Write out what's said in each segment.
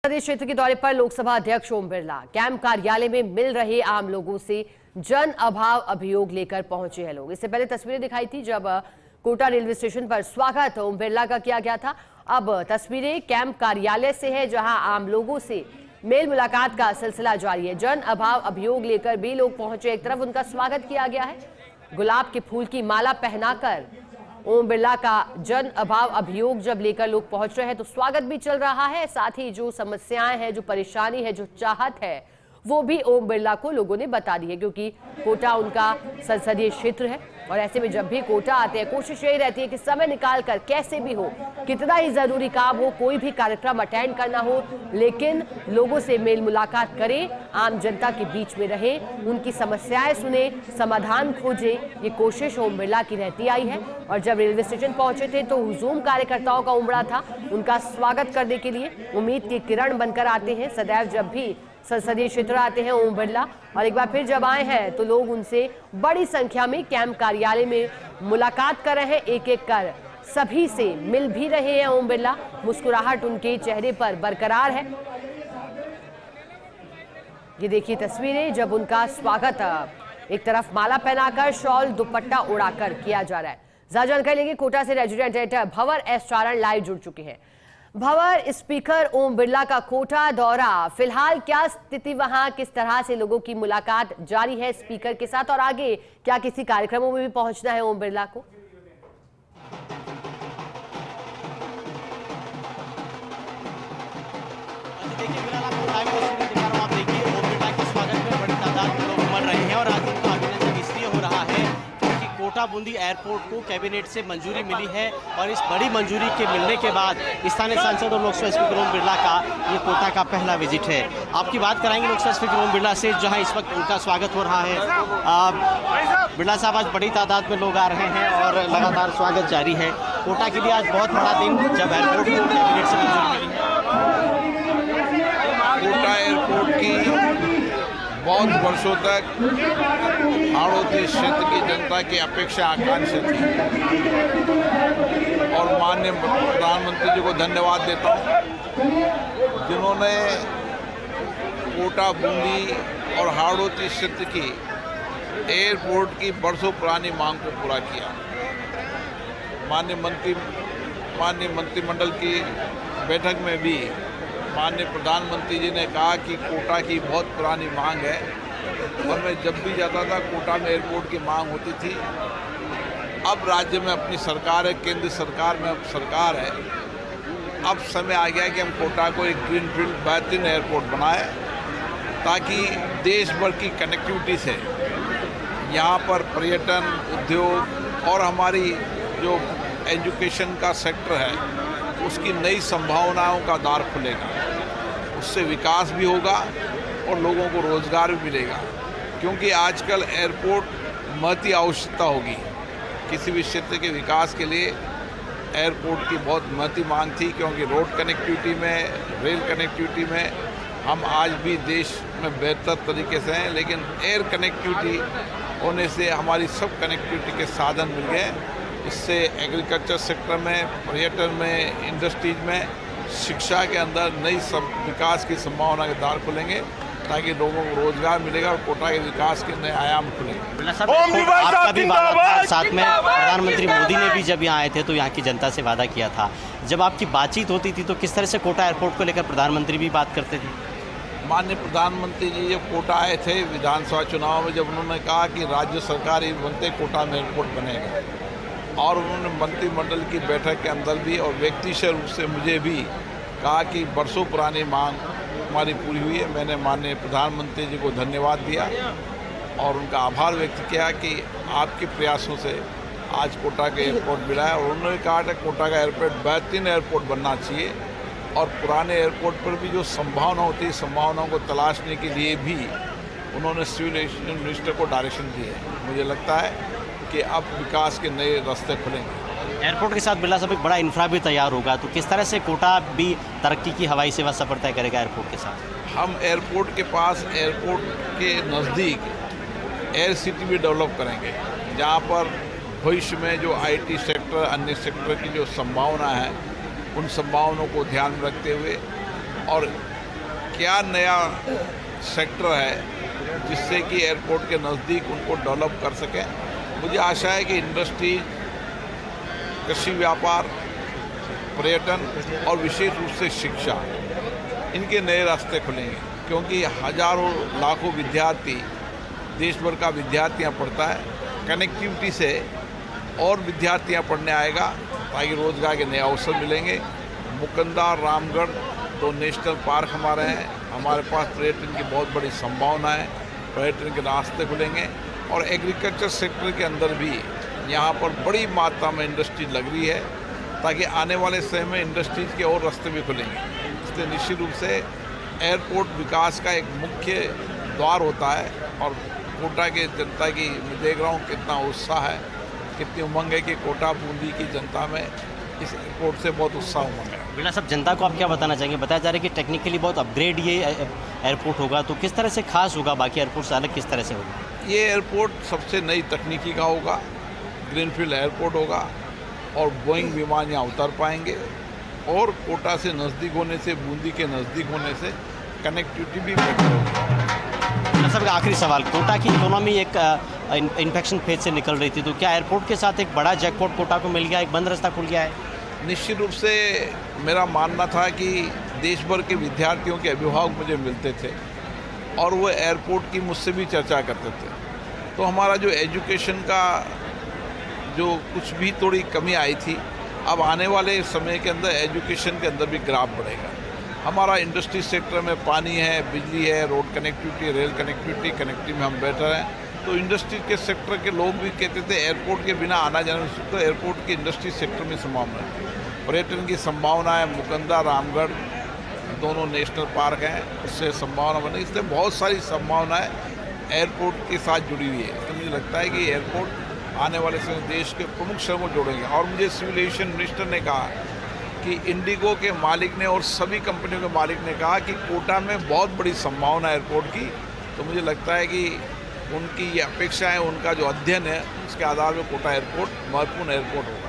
प्रदेश क्षेत्र के दौरे पर लोकसभा अध्यक्ष ओम बिरला कैंप कार्यालय में मिल रहे आम लोगों से जन अभाव अभियोग लेकर पहुंचे हैं लोग। इससे पहले तस्वीरें दिखाई थी जब कोटा रेलवे स्टेशन पर स्वागत ओम बिरला का किया गया था। अब तस्वीरें कैंप कार्यालय से है जहां आम लोगों से मेल मुलाकात का सिलसिला जारी है। जन अभाव अभियोग लेकर भी लोग पहुंचे। एक तरफ उनका स्वागत किया गया है, गुलाब के फूल की माला पहनाकर ओम बिरला का जन अभाव अभियोग जब लेकर लोग पहुंच रहे हैं तो स्वागत भी चल रहा है। साथ ही जो समस्याएं हैं, जो परेशानी है, जो चाहत है, वो भी ओम बिरला को लोगों ने बता दी है, क्योंकि कोटा उनका संसदीय क्षेत्र है। और ऐसे में जब भी कोटा आते हैं कोशिश यही रहती है कि समय निकालकर कैसे भी हो, कितना ही जरूरी काम हो, कोई भी कार्यक्रम अटेंड करना हो, लेकिन लोगों से मेल मुलाकात करें, आम जनता के बीच में रहे, उनकी समस्याएं सुने, समाधान खोजे। ये कोशिश ओम बिरला की रहती आई है। और जब रेलवे स्टेशन पहुंचे थे तो हुजूम कार्यकर्ताओं का उमड़ा था उनका स्वागत करने के लिए। उम्मीद की किरण बनकर आते हैं सदैव जब भी संसदीय क्षेत्र आते हैं ओम बिरला, और एक बार फिर जब आए हैं तो लोग उनसे बड़ी संख्या में कैंप कार्यालय में मुलाकात कर रहे हैं। एक एक कर सभी से मिल भी रहे हैं ओम बिरला। मुस्कुराहट उनके चेहरे पर बरकरार है। ये देखिए तस्वीरें जब उनका स्वागत एक तरफ माला पहनाकर, शॉल दुपट्टा उड़ाकर किया जा रहा है। ज्यादा जानकारी लेंगे कोटा से रेजिडेंट एडिटर भंवर एस चारण लाइव जुड़ चुके हैं। भंवर, स्पीकर ओम बिरला का कोटा दौरा, फिलहाल क्या स्थिति वहां, किस तरह से लोगों की मुलाकात जारी है स्पीकर के साथ, और आगे क्या किसी कार्यक्रमों में भी पहुंचना है ओम बिरला को? आप देखिए ओम बिरला के स्वागत में बड़ी तादाद में लोग उमड़ रहे हैं और आज उनका अभिनंदन इसलिए हो रहा है क्योंकि कोटा बूंदी एयरपोर्ट को कैबिनेट से मंजूरी मिली है और इस बड़ी मंजूरी के मिलने के बाद स्थानीय सांसद और लोकसभा स्पीकर ओम बिरला का ये कोटा का पहला विजिट है। आपकी बात कराएंगे लोकसभा स्पीकर ओम बिरला से, जहां इस वक्त उनका स्वागत हो रहा है। बिरला साहब, आज बड़ी तादाद में लोग आ रहे हैं और लगातार स्वागत जारी है। कोटा के लिए आज बहुत बड़ा दिन जब एयरपोर्ट को कैबिनेट से मंजूरी मिली है। कोटा एयरपोर्ट की बहुत वर्षों तक हाड़ौती क्षेत्र की जनता की अपेक्षा आकांक्षा थी और माननीय प्रधानमंत्री जी को धन्यवाद देता हूं जिन्होंने कोटा बूंदी और हाड़ौती क्षेत्र की एयरपोर्ट की बरसों पुरानी मांग को पूरा किया। माननीय मंत्रिमंडल की बैठक में भी माननीय प्रधानमंत्री जी ने कहा कि कोटा की बहुत पुरानी मांग है और मैं जब भी जाता था कोटा में एयरपोर्ट की मांग होती थी। अब राज्य में अपनी सरकार है, केंद्र सरकार में अब सरकार है, अब समय आ गया कि हम कोटा को एक ग्रीनफील्ड बेहतरीन एयरपोर्ट बनाए ताकि देश भर की कनेक्टिविटी से यहाँ पर पर्यटन, उद्योग और हमारी जो एजुकेशन का सेक्टर है उसकी नई संभावनाओं का द्वार खुलेगा। उससे विकास भी होगा और लोगों को रोजगार भी मिलेगा, क्योंकि आजकल एयरपोर्ट महती आवश्यकता होगी। किसी भी क्षेत्र के विकास के लिए एयरपोर्ट की बहुत महती मांग थी, क्योंकि रोड कनेक्टिविटी में, रेल कनेक्टिविटी में हम आज भी देश में बेहतर तरीके से हैं, लेकिन एयर कनेक्टिविटी होने से हमारी सब कनेक्टिविटी के साधन मिल गए। इससे एग्रीकल्चर सेक्टर में, पर्यटन में, इंडस्ट्रीज में, शिक्षा के अंदर नई सब विकास की संभावना के द्वार खुलेंगे ताकि लोगों को रोजगार मिलेगा और कोटा के विकास के नए आयाम खुलेंगे। आपका भी वादा, साथ में प्रधानमंत्री मोदी ने भी जब यहाँ आए थे तो यहाँ की जनता से वादा किया था। जब आपकी बातचीत होती थी तो किस तरह से कोटा एयरपोर्ट को लेकर प्रधानमंत्री भी बात करते थे? माननीय प्रधानमंत्री जी जब कोटा आए थे विधानसभा चुनाव में, जब उन्होंने कहा कि राज्य सरकार ही बनते कोटा में एयरपोर्ट बनेगा, और उन्होंने मंत्रिमंडल की बैठक के अंदर भी और व्यक्तिगत रूप से मुझे भी कहा कि बरसों पुरानी मांग हमारी पूरी हुई है। मैंने माननीय प्रधानमंत्री जी को धन्यवाद दिया और उनका आभार व्यक्त किया कि आपके प्रयासों से आज कोटा के एयरपोर्ट मिला है। और उन्होंने कहा कि कोटा का एयरपोर्ट बेहतरीन एयरपोर्ट बनना चाहिए और पुराने एयरपोर्ट पर भी जो संभावना होती है, संभावनाओं को तलाशने के लिए भी उन्होंने सिविल एविएशन मिनिस्टर को डायरेक्शन दी है। मुझे लगता है कि अब विकास के नए रास्ते खुलेंगे। एयरपोर्ट के साथ बिरला साहब एक बड़ा इंफ्रा भी तैयार होगा, तो किस तरह से कोटा भी तरक्की की हवाई सेवा सफर तय करेगा एयरपोर्ट के साथ? हम एयरपोर्ट के पास, एयरपोर्ट के नज़दीक एयर सिटी भी डेवलप करेंगे, जहाँ पर भविष्य में जो आईटी सेक्टर, अन्य सेक्टर की जो संभावना है उन संभावनाओं को ध्यान में रखते हुए और क्या नया सेक्टर है जिससे कि एयरपोर्ट के नज़दीक उनको डेवलप कर सकें। मुझे आशा है कि इंडस्ट्री, कृषि व्यापार, पर्यटन और विशेष रूप से शिक्षा, इनके नए रास्ते खुलेंगे, क्योंकि हजारों लाखों विद्यार्थी, देश भर का विद्यार्थी यहाँ पढ़ता है। कनेक्टिविटी से और विद्यार्थी यहाँ पढ़ने आएगा ताकि रोजगार के नए अवसर मिलेंगे। मुकंदा, रामगढ़ 2 नेशनल पार्क हमारे हैं। हमारे पास पर्यटन की बहुत बड़ी संभावना है, पर्यटन के रास्ते खुलेंगे और एग्रीकल्चर सेक्टर के अंदर भी यहाँ पर बड़ी मात्रा में इंडस्ट्री लग रही है ताकि आने वाले समय में इंडस्ट्रीज के और रास्ते भी खुलेंगे। इसलिए निश्चित रूप से एयरपोर्ट विकास का एक मुख्य द्वार होता है और कोटा के जनता की मैं देख रहा हूँ कितना उत्साह है, कितनी उमंग है कि कोटा बूंदी की जनता में इस एयरपोर्ट से बहुत उत्साह उमंग है। बिरला साहब, जनता को आप क्या बताना चाहेंगे? बताया जा रहा है कि टेक्निकली बहुत अपग्रेड ये एयरपोर्ट होगा, तो किस तरह से खास होगा, बाकी एयरपोर्ट से अलग किस तरह से होगा? ये एयरपोर्ट सबसे नई तकनीकी का होगा, ग्रीनफील्ड एयरपोर्ट होगा और बोइंग विमान यहाँ उतर पाएंगे और कोटा से नज़दीक होने से, बूंदी के नज़दीक होने से कनेक्टिविटी भी बेटर होगी। बिरला साहब, आखिरी सवाल, कोटा की इकोनॉमी एक इन्फेक्शन फेज से निकल रही थी, तो क्या एयरपोर्ट के साथ एक बड़ा जैकपॉट कोटा को मिल गया, एक बंद रास्ता खुल गया है? निश्चित रूप से मेरा मानना था कि देश भर के विद्यार्थियों के अभिभावक मुझे मिलते थे और वो एयरपोर्ट की मुझसे भी चर्चा करते थे, तो हमारा जो एजुकेशन का जो कुछ भी थोड़ी कमी आई थी, अब आने वाले समय के अंदर एजुकेशन के अंदर भी ग्राफ बढ़ेगा। हमारा इंडस्ट्री सेक्टर में पानी है, बिजली है, रोड कनेक्टिविटी, रेल कनेक्टिविटी में हम बेटर हैं। तो इंडस्ट्री के सेक्टर के लोग भी कहते थे एयरपोर्ट के बिना आना जाना नहीं सकता, एयरपोर्ट के इंडस्ट्री सेक्टर में संभावना है, पर्यटन की संभावना है। मुकंदा, रामगढ़ 2 नेशनल पार्क हैं, उससे संभावना बनी, इसलिए बहुत सारी संभावनाएं एयरपोर्ट के साथ जुड़ी हुई है। तो मुझे लगता है कि एयरपोर्ट आने वाले समय देश के प्रमुख शहरों को जोड़ेंगे। और मुझे सिविल एविएशन मिनिस्टर ने कहा कि इंडिगो के मालिक ने और सभी कंपनियों के मालिक ने कहा कि कोटा में बहुत बड़ी संभावना है एयरपोर्ट की। तो मुझे लगता है कि उनकी ये अपेक्षा है, उनका जो अध्ययन है, उसके आधार पर कोटा एयरपोर्ट महत्वपूर्ण एयरपोर्ट होगा।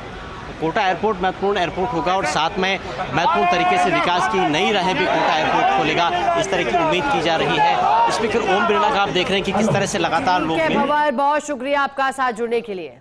कोटा एयरपोर्ट महत्वपूर्ण एयरपोर्ट होगा और साथ में महत्वपूर्ण तरीके से विकास की नई राहें भी कोटा एयरपोर्ट खोलेगा, इस तरह की उम्मीद की जा रही है। स्पीकर ओम बिरला का आप देख रहे हैं कि किस तरह से लगातार लोग बहुत शुक्रिया आपका साथ जुड़ने के लिए।